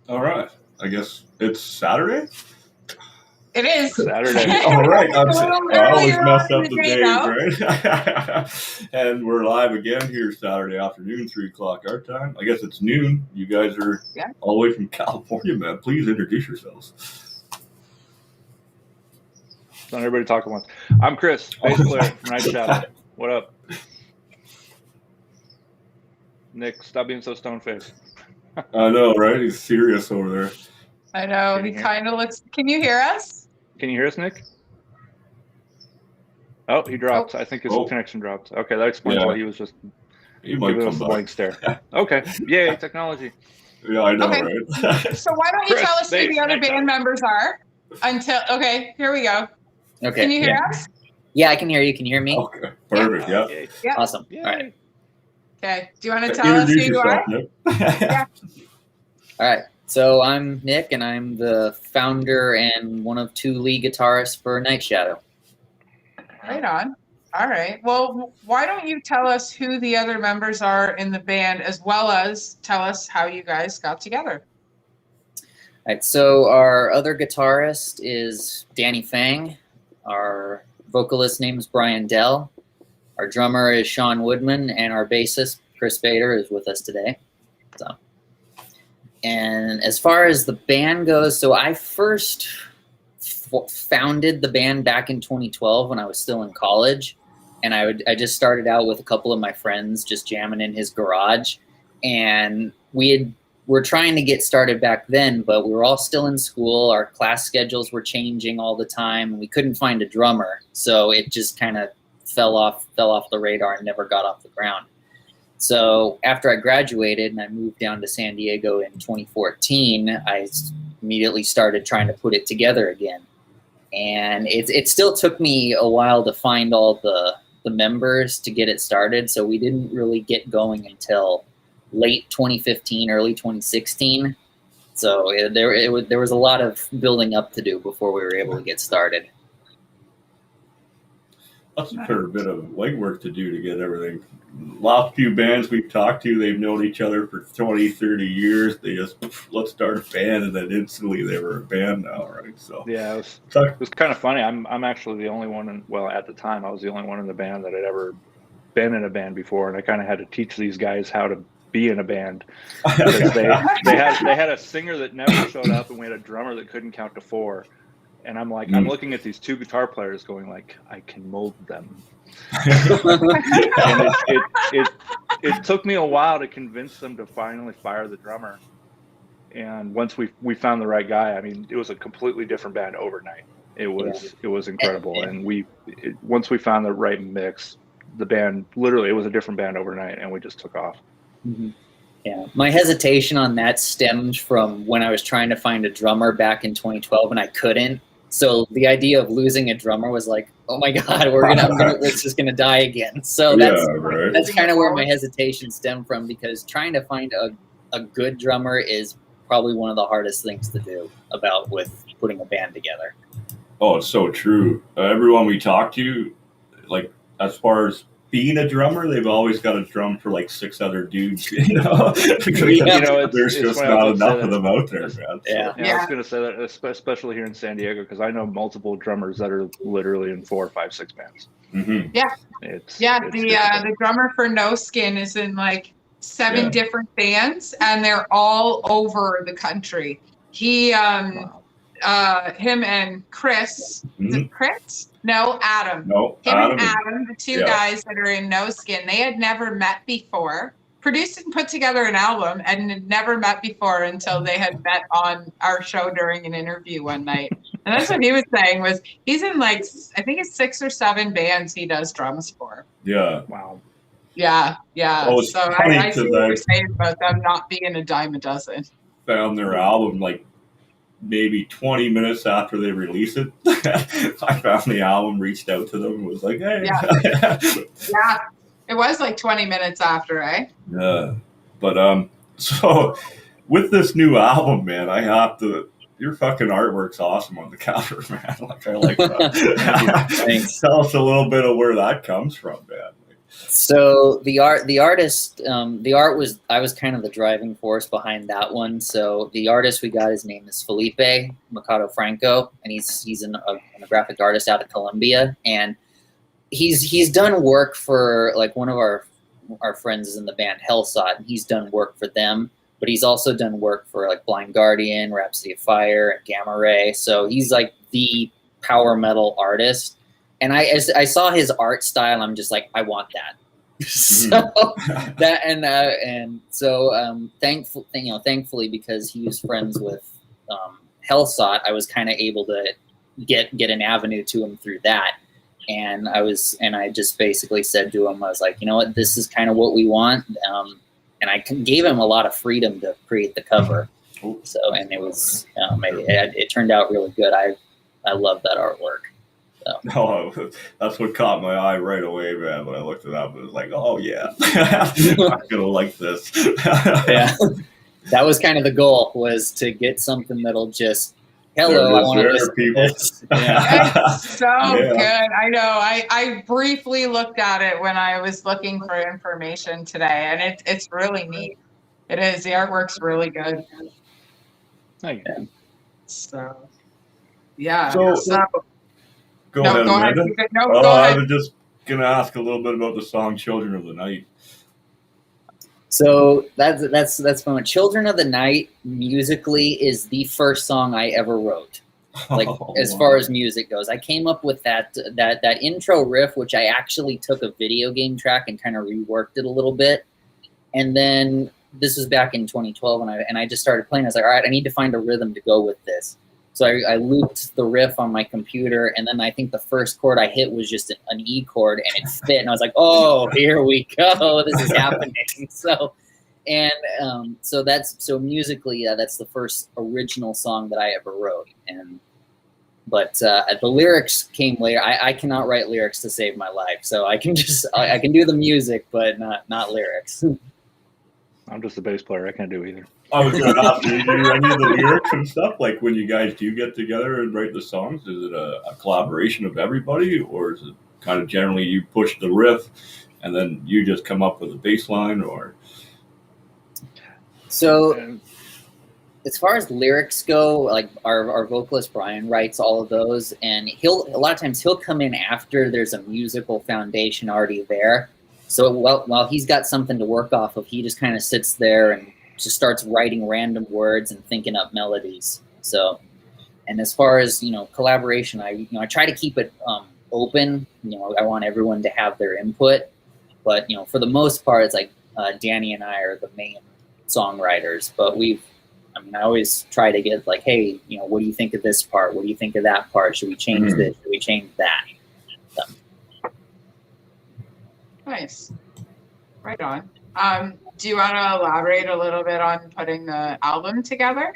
All right. I guess it's Saturday? It is. Saturday. All right. I always mess up the the days, right? And we're live again here Saturday afternoon, 3 o'clock our time. I guess it's noon. You guys are all the way from California, man. Please introduce yourselves. Not everybody talking once. I'm Chris, bass player from Nightshadow. What up? Nick, stop being so stone-faced. I know, right? He's serious over there. I know. He kind of looks. Can you hear us? Can you hear us, Nick? Oh, he dropped. I think his connection dropped. Okay, that explains why he was just giving us a blank stare. Okay. Yay, technology. Yeah, I know, right? So why don't you tell us who the other band members are? Here we go. Okay. Can you hear us? Yeah, I can hear you. Can you hear me? Okay, perfect. Yeah. Awesome. Yay. All right. Okay. Do you want to tell us who you are? Yeah. All right. So I'm Nick, and I'm the founder and one of 2 lead guitarists for Nightshadow. Right on. All right. Well, why don't you tell us who the other members are in the band, as well as tell us how you guys got together? All right. So our other guitarist is Danny Fang. Our vocalist name is Brian Dell. Our drummer is Sean Woodman, and our bassist, Chris Bader, is with us today. And as far as the band goes, so I first founded the band back in 2012 when I was still in college. And I just started out with a couple of my friends just jamming in his garage. And we're trying to get started back then, but we were all still in school. Our class schedules were changing all the time, and we couldn't find a drummer. So it just kind of fell off the radar and never got off the ground. So after I graduated and I moved down to San Diego in 2014, I immediately started trying to put it together again. And it still took me a while to find all the members to get it started. So we didn't really get going until late 2015, early 2016. So there was a lot of building up to do before we were able to get started. That's a fair bit of legwork to do to get everything. Last few bands we've talked to, they've known each other for 20, 30 years. They just, let's start a band, and then instantly they were a band now, right? So yeah, it was kind of funny. I'm actually the only one, at the time, I was the only one in the band that had ever been in a band before, and I kind of had to teach these guys how to be in a band. Because they had a singer that never showed up, and we had a drummer that couldn't count to 4. And I'm like, I'm looking at these 2 guitar players going like, I can mold them. And it took me a while to convince them to finally fire the drummer. And once we found the right guy, I mean, it was a completely different band overnight. It was incredible. And once we found the right mix, the band, literally, it was a different band overnight, and we just took off. Mm-hmm. Yeah, my hesitation on that stemmed from when I was trying to find a drummer back in 2012 and I couldn't. So the idea of losing a drummer was like, oh my God, it's just gonna die again. So that's kind of where my hesitation stemmed from, because trying to find a good drummer is probably one of the hardest things to do with putting a band together. Oh, it's so true. Everyone we talk to, like, as far as being a drummer, they've always got a drum for like 6 other dudes, you know? There's just not enough of them out there, man. Yeah, I was going to say that, especially here in San Diego, because I know multiple drummers that are literally in 4, 5, 6 bands. Mm-hmm. Yeah. The drummer for No Skin is in like 7 different bands, and they're all over the country. Him and Chris, is it Chris? No, Adam. No, and Adam, the 2 guys that are in No Skin, they had never met before. Produced and put together an album and had never met before until they had met on our show during an interview one night. And that's what he was saying, was he's in like, I think it's 6 or 7 bands he does drums for. Yeah. Wow. Yeah. Well, so I see what you're saying about them not being a dime a dozen. Found their album like maybe 20 minutes after they released it. I found the album, reached out to them, and was like, hey. Yeah. It was like 20 minutes after, eh? Yeah. But so with this new album, man, I have to, your fucking artwork's awesome on the cover, man. Like, I like that. Thanks. Tell us a little bit of where that comes from, man. So the art was, I was kind of the driving force behind that one. So the artist we got, his name is Felipe Makato Franco, and he's a graphic artist out of Colombia, and he's done work for like one of our friends is in the band Hellsot, and he's done work for them, but he's also done work for like Blind Guardian, Rhapsody of Fire, and Gamma Ray. So he's like the power metal artist. And as I saw his art style, I'm just like, I want that. So that and so thankfully, because he was friends with Hellsot, I was kind of able to get an avenue to him through that. And I just basically said to him, I was like, you know what, this is kind of what we want. And I gave him a lot of freedom to create the cover. So, and it was, it turned out really good. I love that artwork. So. Oh, that's what caught my eye right away, man. When I looked it up, it was like, oh yeah, I'm gonna like this. Yeah, that was kind of the goal, was to get something that'll just, hello, I want to listen to this. Yeah. It's so good. I know. I briefly looked at it when I was looking for information today, and it's really neat. It is. The artwork's really good. Thank you. So, yeah. Go ahead. Go ahead. Go ahead. I was just going to ask a little bit about the song "Children of the Night." So that's fun. "Children of the Night" musically is the first song I ever wrote. Like as far as music goes, I came up with that intro riff, which I actually took a video game track and kind of reworked it a little bit. And then this was back in 2012, and I just started playing. I was like, all right, I need to find a rhythm to go with this. So I looped the riff on my computer, and then I think the first chord I hit was just an E chord, and it fit. And I was like, "Oh, here we go! This is happening." So musically, that's the first original song that I ever wrote. But the lyrics came later. I cannot write lyrics to save my life, so I can do the music, but not lyrics. I'm just a bass player. I can't do either. I was going to ask you, do any of the lyrics and stuff? Like when you guys do get together and write the songs, is it a collaboration of everybody, or is it kind of generally you push the riff and then you just come up with a bass line? Or so, as far as lyrics go, like our vocalist Brian writes all of those, and a lot of times he'll come in after there's a musical foundation already there. So while he's got something to work off of, he just kind of sits there and just starts writing random words and thinking up melodies. So, and as far as, collaboration, I try to keep it open. I want everyone to have their input, but for the most part, it's like Danny and I are the main songwriters. But I always try to get like, hey, what do you think of this part? What do you think of that part? Should we change this? Should we change that? So. Nice. Right on. Do you want to elaborate a little bit on putting the album together?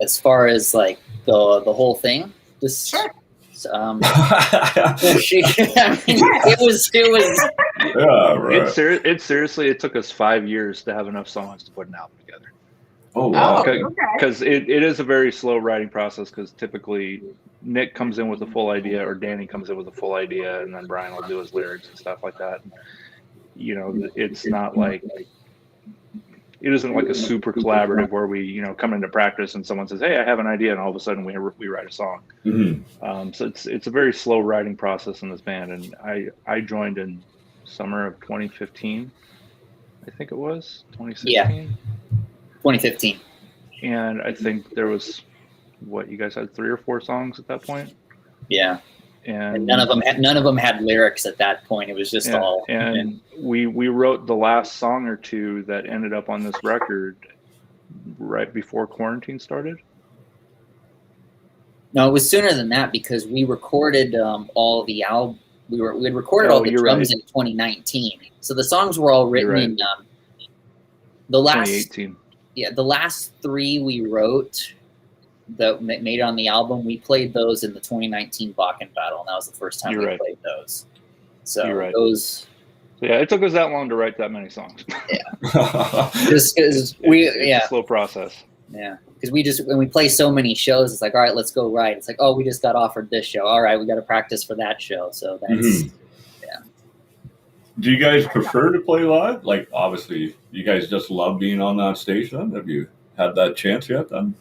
As far as like the whole thing, just sure. It was. Yeah, right. It took us 5 years to have enough songs to put an album together. Oh wow! Because it is a very slow writing process. Because typically Nick comes in with a full idea, or Danny comes in with a full idea, and then Brian will do his lyrics and stuff like that. It's not like, it isn't like a super collaborative where we, come into practice and someone says, hey, I have an idea, and all of a sudden we write a song. Mm-hmm. So it's a very slow writing process in this band. And I joined in summer of 2015, I think it was 2016. Yeah, 2015. And I think there was, you guys had 3 or 4 songs at that point? Yeah. And none of them had lyrics at that point. It was just all. And we wrote the last song or 2 that ended up on this record right before quarantine started. No, it was sooner than that, because we recorded all the album. We had recorded all the drums in 2019. So the songs were all written in the last 2018. Yeah, the last 3 we wrote that made it on the album, we played those in the 2019 Bakken Battle, and that was the first time we played those. So those. Yeah, it took us that long to write that many songs. Yeah, just because it's a slow process. Yeah, because when we play so many shows, it's like, all right, let's go write. It's like, oh, we just got offered this show. All right, we got to practice for that show. So Do you guys prefer to play live? Like, obviously, you guys just love being on that stage then? Have you had that chance yet then?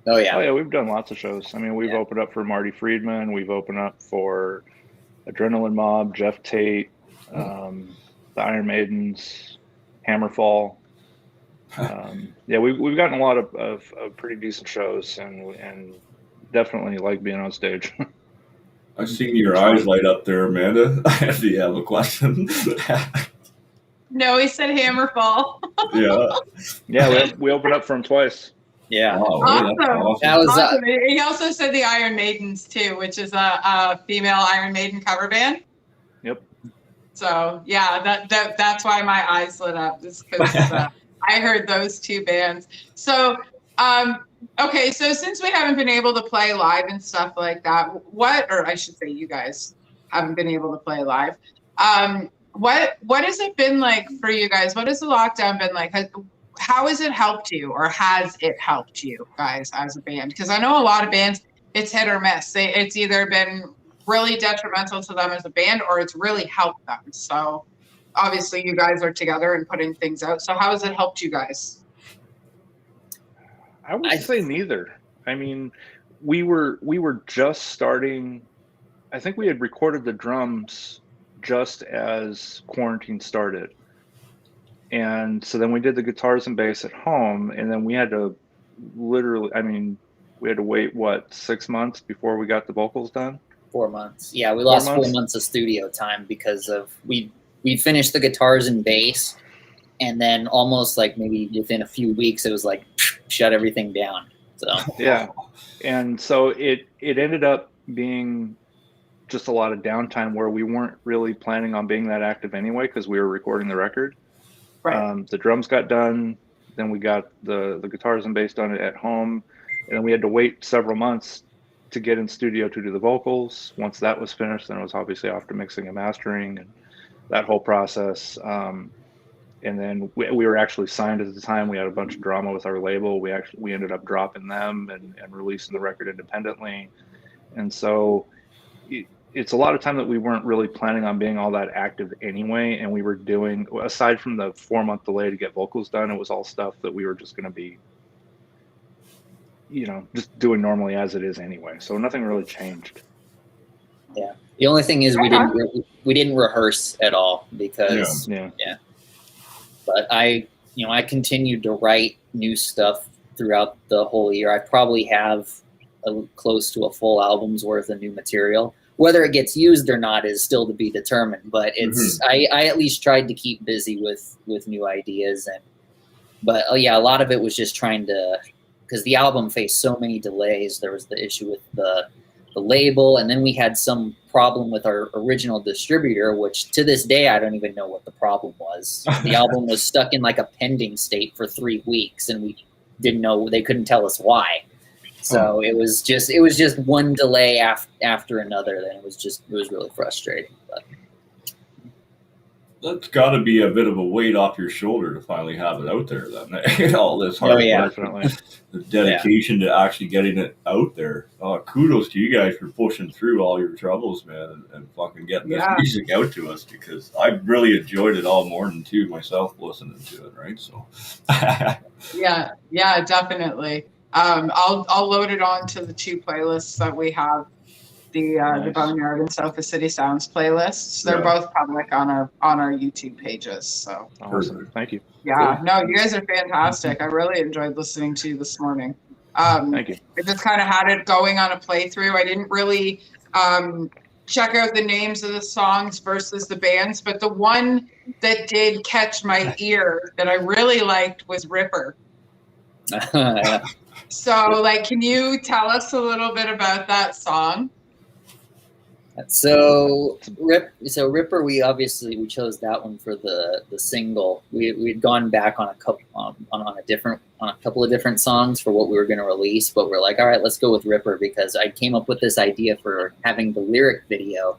Oh, yeah. We've done lots of shows. I mean, we've opened up for Marty Friedman. We've opened up for Adrenaline Mob, Jeff Tate, the Iron Maidens, Hammerfall. We've gotten a lot of pretty decent shows, and definitely like being on stage. I've seen your eyes light up there, Amanda. Do you have a question? No, he said Hammerfall. Yeah, we opened up for him twice. Yeah. Oh, awesome. That was awesome. He also said the Iron Maidens too, which is a female Iron Maiden cover band. Yep. So yeah, that's why my eyes lit up, just because I heard those two bands. So okay, so since we haven't been able to play live and stuff like that, or I should say you guys haven't been able to play live, what has it been like for you guys? What has the lockdown been like? How has it helped you, or has it helped you guys as a band? Because I know a lot of bands, it's hit or miss. It's either been really detrimental to them as a band, or it's really helped them. So obviously you guys are together and putting things out. So how has it helped you guys? I would say neither. I mean, we were just starting. I think we had recorded the drums just as quarantine started. And so then we did the guitars and bass at home, and then we had to we had to wait, 6 months before we got the vocals done? 4 months. Yeah, we lost 4 months of studio time because of we finished the guitars and bass, and then almost like maybe within a few weeks it was like shut everything down. So yeah. And so it ended up being just a lot of downtime where we weren't really planning on being that active anyway, because we were recording the record. Right. The drums got done, then we got the guitars and bass done at home, and then we had to wait several months to get in studio to do the vocals. Once that was finished, then it was obviously off to mixing and mastering and that whole process. And then we were actually signed at the time. We had a bunch of drama with our label. We ended up dropping them and releasing the record independently. And so it's a lot of time that we weren't really planning on being all that active anyway. And we were doing, aside from the 4-month delay to get vocals done, it was all stuff that we were just going to be, just doing normally as it is anyway. So nothing really changed. Yeah. The only thing is we didn't rehearse at all because yeah. But I continued to write new stuff throughout the whole year. I probably have close to a full album's worth of new material. Whether it gets used or not is still to be determined, but it's I at least tried to keep busy with new ideas. But a lot of it was just trying to, because the album faced so many delays. There was the issue with the label, and then we had some problem with our original distributor, which to this day I don't even know what the problem was. The album was stuck in like a pending state for 3 weeks, and we didn't know, they couldn't tell us why. So it was just one delay after another. Then it was really frustrating. But that's got to be a bit of a weight off your shoulder to finally have it out there. Then all this hard work, definitely. The dedication to actually getting it out there. Kudos to you guys for pushing through all your troubles, man, and fucking getting this music out to us, because I really enjoyed it all morning too myself, listening to it. Right, so yeah, definitely. I'll load it onto the 2 playlists that we have, the TheBoneYard and Sofa City Sounds playlists. They're both public on our YouTube pages. So awesome. Thank you. Yeah, cool. No, you guys are fantastic. I really enjoyed listening to you this morning. Thank you. I just kind of had it going on a playthrough. I didn't really check out the names of the songs versus the bands, but the one that did catch my ear that I really liked was Ripper. So, can you tell us a little bit about that song? So Ripper, we chose that one for the single. We'd gone back on a couple of different songs for what we were going to release, but we're like, all right, let's go with Ripper, because I came up with this idea for having the lyric video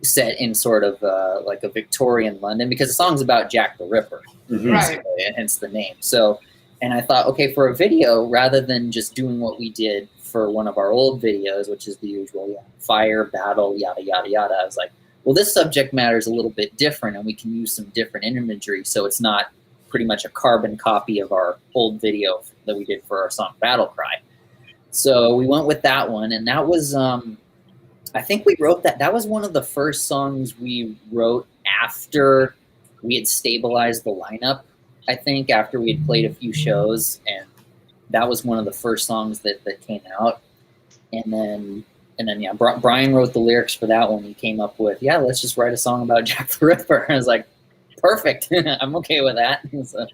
set in sort of like a Victorian London, because the song's about Jack the Ripper, right? Hence the name. So. And I thought, okay, for a video, rather than just doing what we did for one of our old videos, which is the usual fire, battle, yada, yada, yada, I was like, well, this subject matter is a little bit different, and we can use some different imagery, so it's not pretty much a carbon copy of our old video that we did for our song Battle Cry. So we went with that one, and that was, I think we wrote that. That was one of the first songs we wrote after we had stabilized the lineup, I think, after we had played a few shows, and that was one of the first songs that came out. And then yeah, Brian wrote the lyrics for that one. He came up with, yeah, let's just write a song about Jack the Ripper. I was like, perfect. I'm okay with that. So,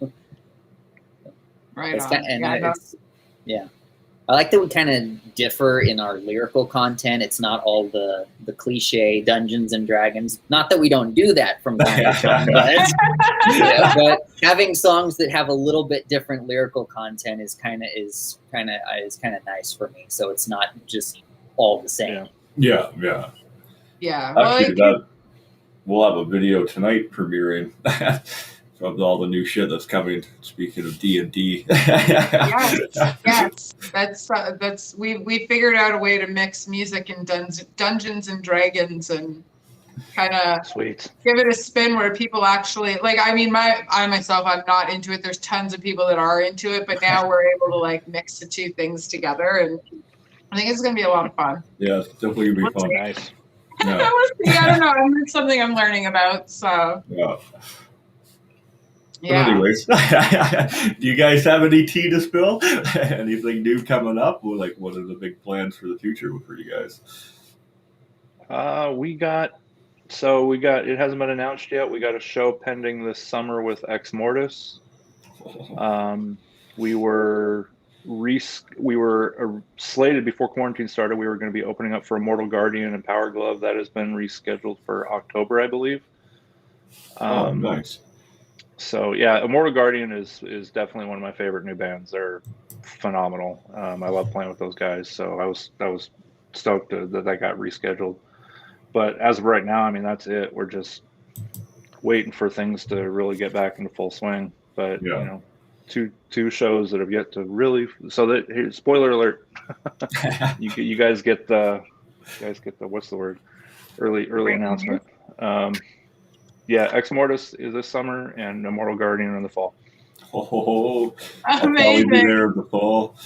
right on. Yeah. I like that we kind of differ in our lyrical content. It's not all the cliche Dungeons and Dragons. Not that we don't do that from time to time, but having songs that have a little bit different lyrical content is kind of nice for me. So it's not just all the same. Yeah. Well, actually, we'll have a video tonight premiering. Of all the new shit that's coming. Speaking of D&D, yes, that's we figured out a way to mix music and Dungeons and Dragons and kind of give it a spin where people actually like. I mean, I myself, I'm not into it. There's tons of people that are into it, but now we're able to like mix the two things together, and I think it's gonna be a lot of fun. Yeah, it's definitely gonna be fun. Nice. Yeah. I don't know. It's something I'm learning about. So yeah. Yeah. But anyways, do you guys have any tea to spill? Anything new coming up? Or like, what are the big plans for the future for you guys? We got, it hasn't been announced yet. We got a show pending this summer with Ex Mortis. We were slated before quarantine started. We were going to be opening up for Immortal Guardian and Power Glove. That has been rescheduled for October, I believe. Nice. So yeah, Immortal Guardian is definitely one of my favorite new bands. They're phenomenal. I love playing with those guys. So I was stoked that got rescheduled. But as of right now, I mean, that's it. We're just waiting for things to really get back into full swing. But you know, two shows that have yet to really. So that here, spoiler alert, you guys get the what's the word? Early announcement. Yeah, Ex Mortis is this summer, and Immortal Guardian in the fall. Oh, amazing! I'll probably be there in the fall.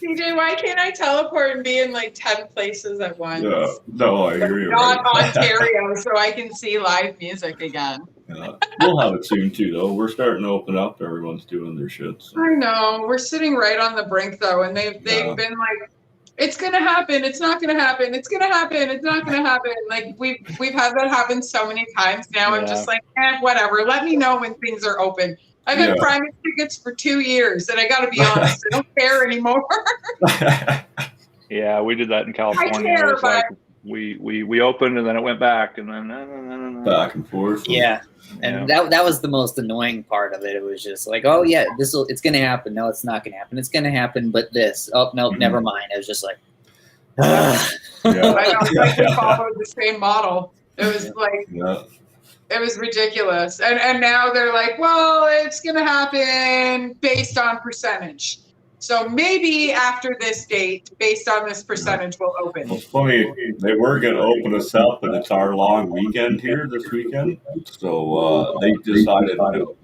CJ, why can't I teleport and be in like 10 places at once? Yeah, no, I hear you. Not Ontario, so I can see live music again. Yeah. We'll have it soon too, though. We're starting to open up. Everyone's doing their shit. So. I know. We're sitting right on the brink, though, and they've been like, it's gonna happen. It's not gonna happen. It's gonna happen. It's not gonna happen. Like we've had that happen so many times now. I'm just like, whatever. Let me know when things are open. I've had private tickets for 2 years, and I got to be honest, I don't care anymore. Yeah, we did that in California. I care, but like we opened, and then it went back, and then back and forth. Yeah. And that was the most annoying part of it. It was just like, oh yeah, it's gonna happen. No, it's not gonna happen. It's gonna happen, but this. Oh no, never mind. It was just like, I know, like we followed the same model. It was like, it was ridiculous. And now they're like, well, it's gonna happen based on percentage. So maybe after this date, based on this percentage, we'll open. It's funny, they were going to open us up, but it's our long weekend here this weekend. So they decided to.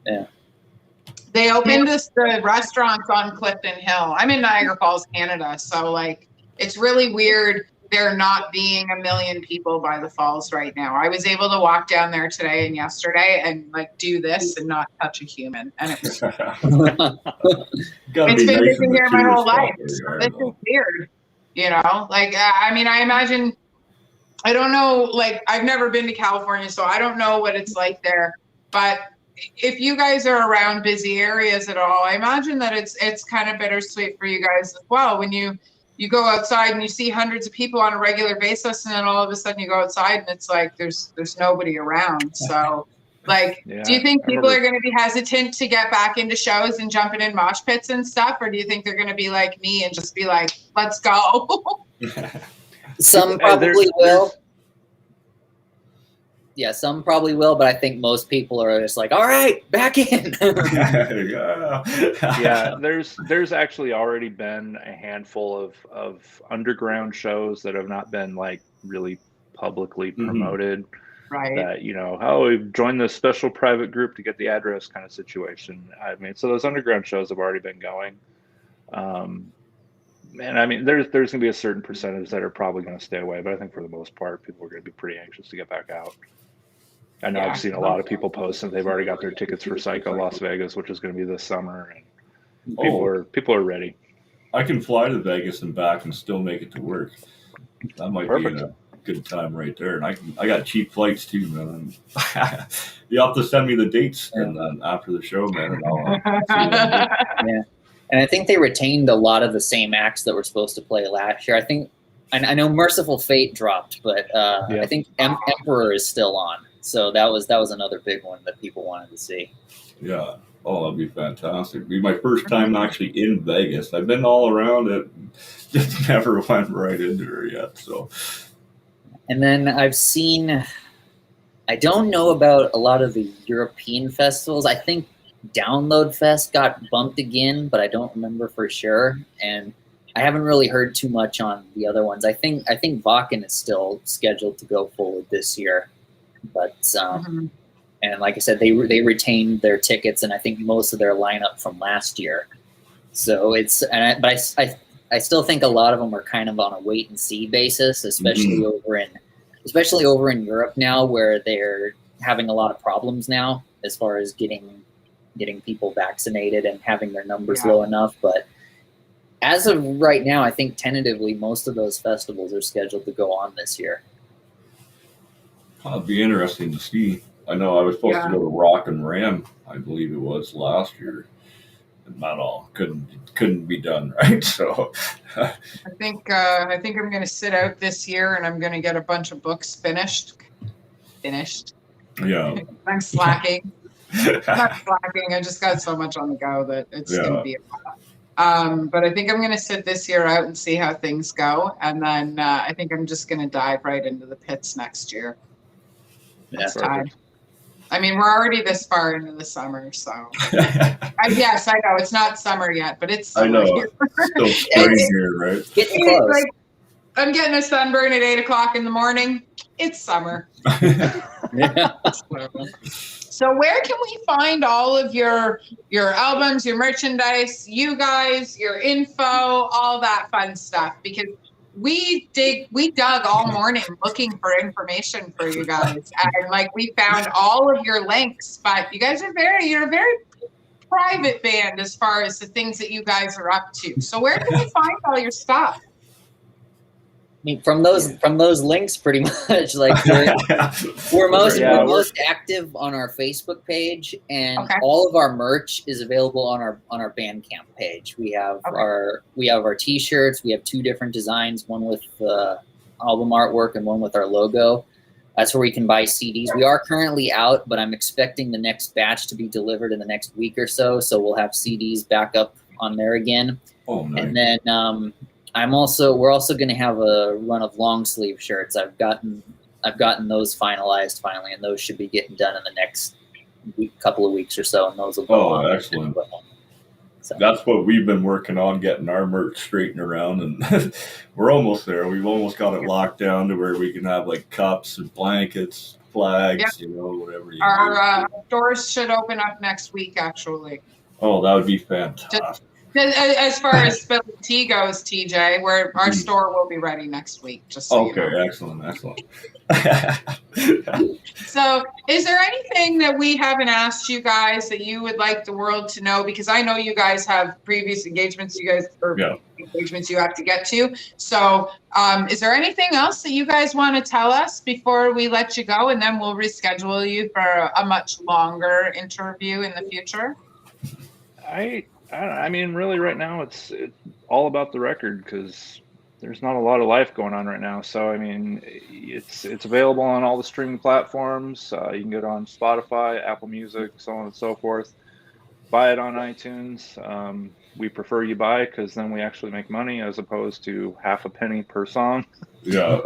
Yeah. They opened the restaurants on Clifton Hill. I'm in Niagara Falls, Canada. So, like, it's really weird there not being 1 million people by the falls right now. I was able to walk down there today and yesterday and like do this and not touch a human. And it was it's been living here my whole life. This is weird. You know, like, I mean, I imagine, I don't know, like I've never been to California, so I don't know what it's like there, but if you guys are around busy areas at all, I imagine that it's kind of bittersweet for you guys as well. When you go outside and you see hundreds of people on a regular basis, and then all of a sudden you go outside and it's like there's nobody around. So, like, do you think people are going to be hesitant to get back into shows and jumping in mosh pits and stuff, or do you think they're going to be like me and just be like, "Let's go"? Some probably will. Yeah, some probably will, but I think most people are just like, all right, back in. Yeah, there's actually already been a handful of underground shows that have not been like really publicly promoted. Right. That, you know, oh, we've joined this special private group to get the address kind of situation. I mean, so those underground shows have already been going. And I mean, there's going to be a certain percentage that are probably going to stay away, but I think for the most part, people are going to be pretty anxious to get back out. I know I've seen a lot of people post that they've already got their tickets for Psycho Las Vegas, which is going to be this summer, and people are ready. I can fly to Vegas and back and still make it to work. That might be a good time right there. And I got cheap flights too, man. You have to send me the dates and then after the show, man. And yeah. And I think they retained a lot of the same acts that were supposed to play last year. I know Merciful Fate dropped, but I think Emperor is still on. So that was another big one that people wanted to see. Yeah. Oh, that'd be fantastic. It'd be my first time actually in Vegas. I've been all around it, just never went right into her yet. So. And then I've seen, I don't know about a lot of the European festivals. I think Download Fest got bumped again, but I don't remember for sure. And I haven't really heard too much on the other ones. I think Vakken is still scheduled to go forward this year, but and like I said, they retained their tickets and I think most of their lineup from last year. So I still think a lot of them are kind of on a wait and see basis, especially over in Europe now, where they're having a lot of problems now as far as getting people vaccinated and having their numbers low enough. But as of right now, I think tentatively most of those festivals are scheduled to go on this year. It'd be interesting to see. I know I was supposed to go to Rock and Ram, I believe it was last year. And not all couldn't be done, right? So I think I'm going to sit out this year and I'm going to get a bunch of books finished. Yeah. I'm slacking. I'm not slacking. I just got so much on the go that it's going to be a lot. But I think I'm going to sit this year out and see how things go. And then I think I'm just going to dive right into the pits next year. That's time. I mean, we're already this far into the summer, so. Yes, I know. It's not summer yet, but it's summer. I know. Still spring here, right? Getting close. Like, I'm getting a sunburn at 8 o'clock in the morning. It's summer. So where can we find all of your albums, your merchandise, you guys, your info, all that fun stuff? Because we dug all morning looking for information for you guys, and like we found all of your links. But you guys you're a very private band as far as the things that you guys are up to. So where can we find all your stuff? I mean, from those links, pretty much. Like we're most active on our Facebook page, and all of our merch is available on our Bandcamp page. We have our T-shirts. We have 2 different designs, one with the album artwork and one with our logo. That's where we can buy CDs. We are currently out, but I'm expecting the next batch to be delivered in the next week or so. So we'll have CDs back up on there again. Oh, nice. And then we're also going to have a run of long sleeve shirts. I've gotten those finalized finally, and those should be getting done in the next couple of weeks or so. And those will go on. Excellent. So. That's what we've been working on, getting our merch straightened around, and we're almost there. We've almost got it locked down to where we can have like cups and blankets, flags, whatever. Our doors should open up next week, actually. Oh, that would be fantastic. As far as Spilling Tea goes, TJ, where our store will be ready next week. Just so you know. Excellent. So, is there anything that we haven't asked you guys that you would like the world to know? Because I know you guys have previous engagements engagements you have to get to. So, is there anything else that you guys want to tell us before we let you go, and then we'll reschedule you for a much longer interview in the future? I mean, really, right now it's all about the record because there's not a lot of life going on right now. So, I mean, it's available on all the streaming platforms. You can get it on Spotify, Apple Music, so on and so forth. Buy it on iTunes. We prefer you buy because then we actually make money as opposed to half a penny per song. Yeah.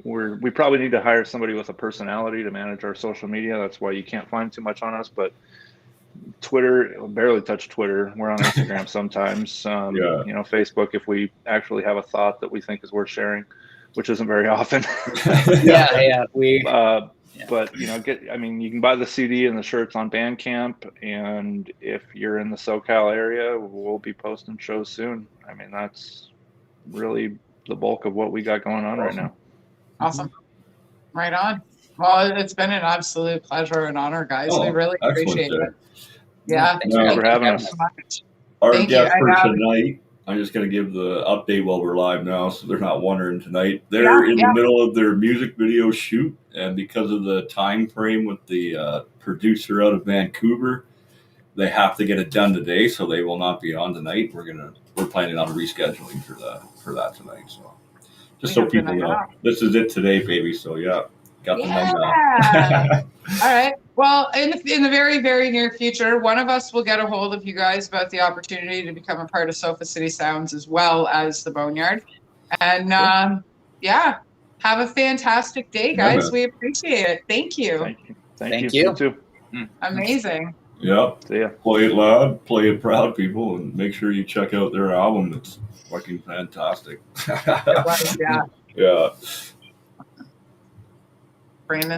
We probably need to hire somebody with a personality to manage our social media. That's why you can't find too much on us. But Twitter, barely touch Twitter. We're on Instagram sometimes. You know, Facebook if we actually have a thought that we think is worth sharing, which isn't very often. But you know, you can buy the CD and the shirts on Bandcamp, and if you're in the SoCal area, we'll be posting shows soon. I mean, that's really the bulk of what we got going on right now. Awesome. Right on. Well, it's been an absolute pleasure and honor, guys. We really appreciate it. Yeah. Thanks for having us. So much. Our guest for tonight, I'm just going to give the update while we're live now, so they're not wondering tonight. They're in the middle of their music video shoot, and because of the time frame with the producer out of Vancouver, they have to get it done today, so they will not be on tonight. We're planning on rescheduling for that tonight. So just so people know, this is it today, baby. So got the night now. All right. Well, in the very, very near future, one of us will get a hold of you guys about the opportunity to become a part of Sofa City Sounds as well as the Boneyard. And have a fantastic day, guys. We appreciate it. Thank you. Thank you. Too. Amazing. Yep. See ya. Play it loud, play it proud, people, and make sure you check out their album. It's fucking fantastic. It was, Yeah. Brandon.